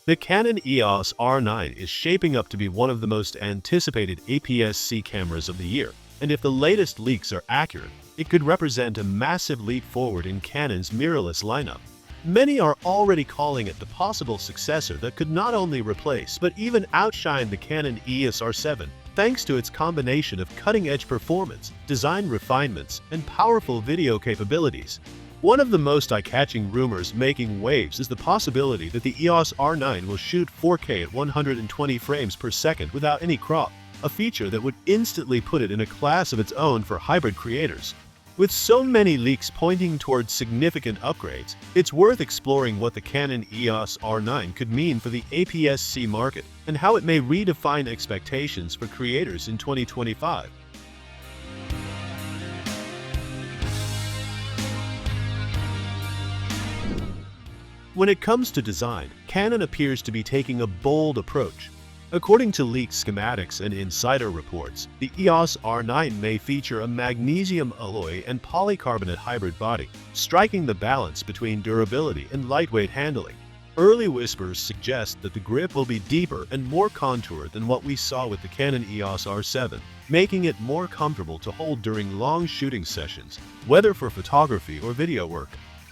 The Canon EOS R9 is shaping up to be one of the most anticipated APS-C cameras of the year, and if the latest leaks are accurate, it could represent a massive leap forward in Canon's mirrorless lineup. Many are already calling it the possible successor that could not only replace but even outshine the Canon EOS R7, thanks to its combination of cutting-edge performance, design refinements, and powerful video capabilities. One of the most eye-catching rumors making waves is the possibility that the EOS R9 will shoot 4K at 120 frames per second without any crop, a feature that would instantly put it in a class of its own for hybrid creators. With so many leaks pointing towards significant upgrades, it's worth exploring what the Canon EOS R9 could mean for the APS-C market and how it may redefine expectations for creators in 2025. When it comes to design, Canon appears to be taking a bold approach. According to leaked schematics and insider reports, the EOS R9 may feature a magnesium alloy and polycarbonate hybrid body, striking the balance between durability and lightweight handling. Early whispers suggest that the grip will be deeper and more contoured than what we saw with the Canon EOS R7, making it more comfortable to hold during long shooting sessions, whether for photography or video work.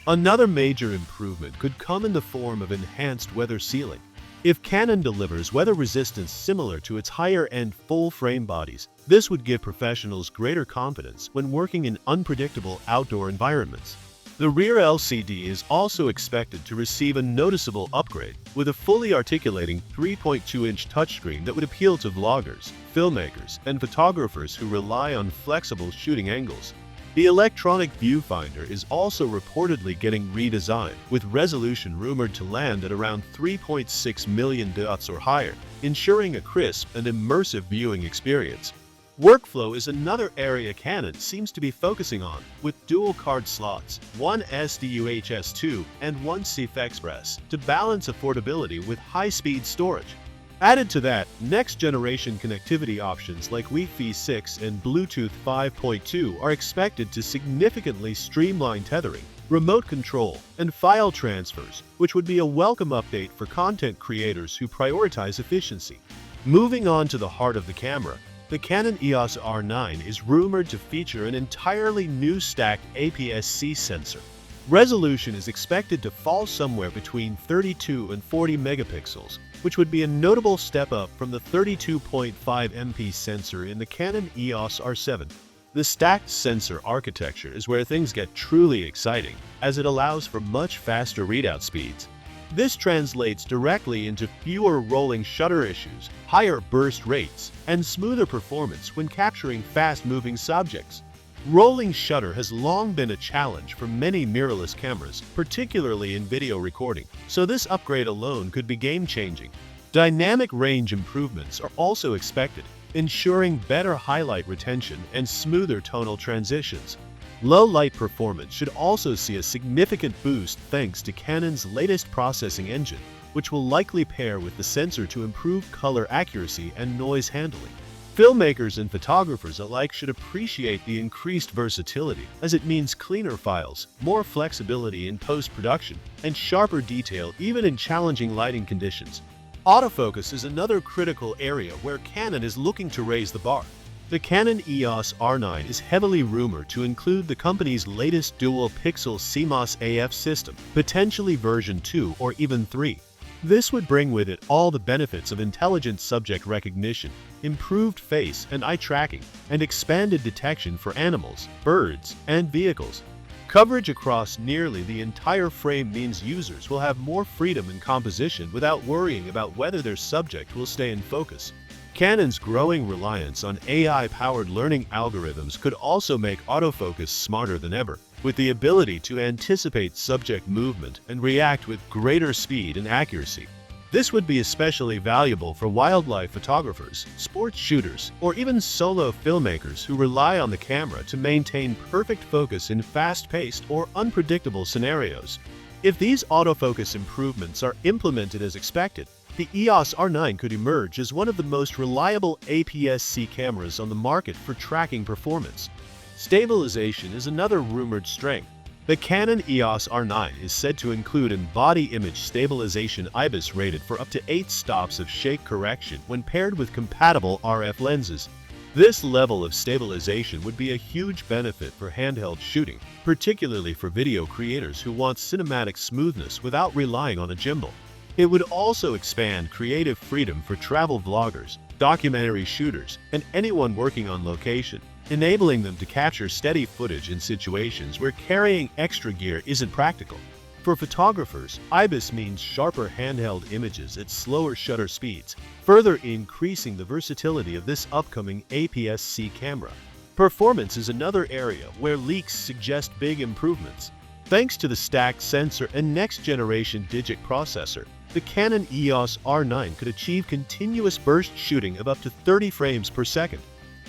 Another major improvement could come in the form of enhanced weather sealing. If Canon delivers weather resistance similar to its higher-end full-frame bodies, this would give professionals greater confidence when working in unpredictable outdoor environments. The rear LCD is also expected to receive a noticeable upgrade, with a fully articulating 3.2-inch touchscreen that would appeal to vloggers, filmmakers, and photographers who rely on flexible shooting angles. The electronic viewfinder is also reportedly getting redesigned, with resolution rumored to land at around 3.6 million dots or higher, ensuring a crisp and immersive viewing experience. Workflow is another area Canon seems to be focusing on, with dual card slots, one SDUHS2 and one CF Express, to balance affordability with high-speed storage. Added to that, next-generation connectivity options like Wi-Fi 6 and Bluetooth 5.2 are expected to significantly streamline tethering, remote control, and file transfers, which would be a welcome update for content creators who prioritize efficiency. Moving on to the heart of the camera, the Canon EOS R9 is rumored to feature an entirely new stacked APS-C sensor. Resolution is expected to fall somewhere between 32 and 40 megapixels, which would be a notable step up from the 32.5 MP sensor in the Canon EOS R7. The stacked sensor architecture is where things get truly exciting, as it allows for much faster readout speeds. This translates directly into fewer rolling shutter issues, higher burst rates, and smoother performance when capturing fast-moving subjects. Rolling shutter has long been a challenge for many mirrorless cameras, particularly in video recording, so this upgrade alone could be game-changing. Dynamic range improvements are also expected, ensuring better highlight retention and smoother tonal transitions. Low-light performance should also see a significant boost thanks to Canon's latest processing engine, which will likely pair with the sensor to improve color accuracy and noise handling. Filmmakers and photographers alike should appreciate the increased versatility, as it means cleaner files, more flexibility in post-production, and sharper detail even in challenging lighting conditions. Autofocus is another critical area where Canon is looking to raise the bar. The Canon EOS R9 is heavily rumored to include the company's latest dual-pixel CMOS AF system, potentially version 2 or even 3. This would bring with it all the benefits of intelligent subject recognition, improved face and eye tracking, and expanded detection for animals, birds, and vehicles. Coverage across nearly the entire frame means users will have more freedom in composition without worrying about whether their subject will stay in focus. Canon's growing reliance on AI-powered learning algorithms could also make autofocus smarter than ever, with the ability to anticipate subject movement and react with greater speed and accuracy. This would be especially valuable for wildlife photographers, sports shooters, or even solo filmmakers who rely on the camera to maintain perfect focus in fast-paced or unpredictable scenarios. If these autofocus improvements are implemented as expected, the EOS R9 could emerge as one of the most reliable APS-C cameras on the market for tracking performance. Stabilization is another rumored strength. The Canon EOS R9 is said to include an body image stabilization IBIS rated for up to 8 stops of shake correction when paired with compatible RF lenses. This level of stabilization would be a huge benefit for handheld shooting, particularly for video creators who want cinematic smoothness without relying on a gimbal. It would also expand creative freedom for travel vloggers, documentary shooters, and anyone working on location, enabling them to capture steady footage in situations where carrying extra gear isn't practical. For photographers, IBIS means sharper handheld images at slower shutter speeds, further increasing the versatility of this upcoming APS-C camera. Performance is another area where leaks suggest big improvements. Thanks to the stacked sensor and next-generation digic processor, the Canon EOS R9 could achieve continuous burst shooting of up to 30 frames per second.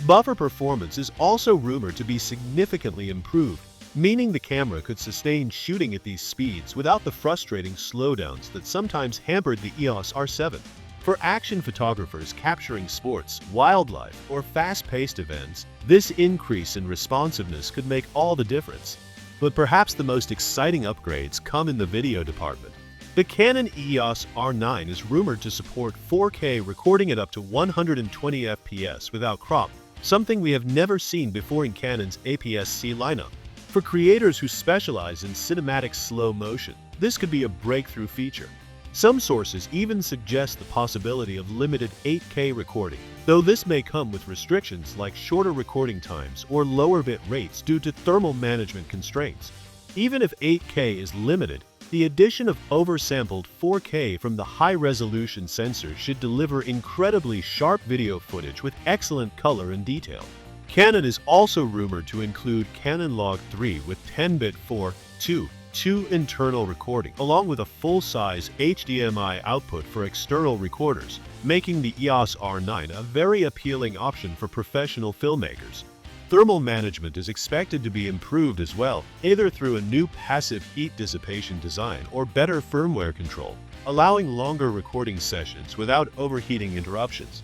Buffer performance is also rumored to be significantly improved, meaning the camera could sustain shooting at these speeds without the frustrating slowdowns that sometimes hampered the EOS R7. For action photographers capturing sports, wildlife, or fast-paced events, this increase in responsiveness could make all the difference. But perhaps the most exciting upgrades come in the video department. The Canon EOS R9 is rumored to support 4K recording at up to 120 FPS without crop, something we have never seen before in Canon's APS-C lineup. For creators who specialize in cinematic slow motion, this could be a breakthrough feature. Some sources even suggest the possibility of limited 8K recording, though this may come with restrictions like shorter recording times or lower bit rates due to thermal management constraints. Even if 8K is limited, the addition of oversampled 4K from the high-resolution sensor should deliver incredibly sharp video footage with excellent color and detail. Canon is also rumored to include Canon Log 3 with 10-bit 4:2:2 internal recording, along with a full-size HDMI output for external recorders, making the EOS R9 a very appealing option for professional filmmakers. Thermal management is expected to be improved as well, either through a new passive heat dissipation design or better firmware control, allowing longer recording sessions without overheating interruptions.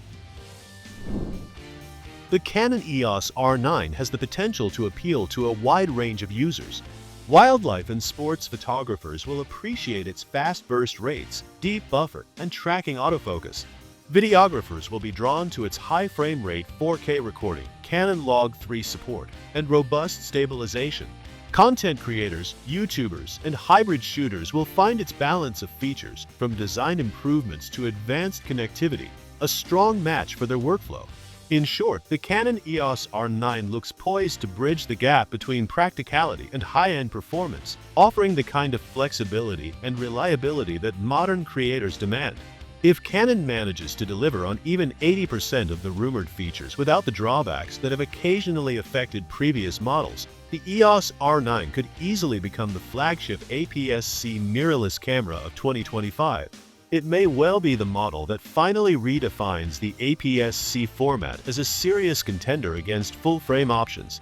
The Canon EOS R9 has the potential to appeal to a wide range of users. Wildlife and sports photographers will appreciate its fast burst rates, deep buffer, and tracking autofocus. Videographers will be drawn to its high frame rate 4K recording, Canon Log 3 support, and robust stabilization. Content creators, YouTubers, and hybrid shooters will find its balance of features, from design improvements to advanced connectivity, a strong match for their workflow. In short, the Canon EOS R9 looks poised to bridge the gap between practicality and high-end performance, offering the kind of flexibility and reliability that modern creators demand. If Canon manages to deliver on even 80% of the rumored features without the drawbacks that have occasionally affected previous models, the EOS R9 could easily become the flagship APS-C mirrorless camera of 2025. It may well be the model that finally redefines the APS-C format as a serious contender against full-frame options.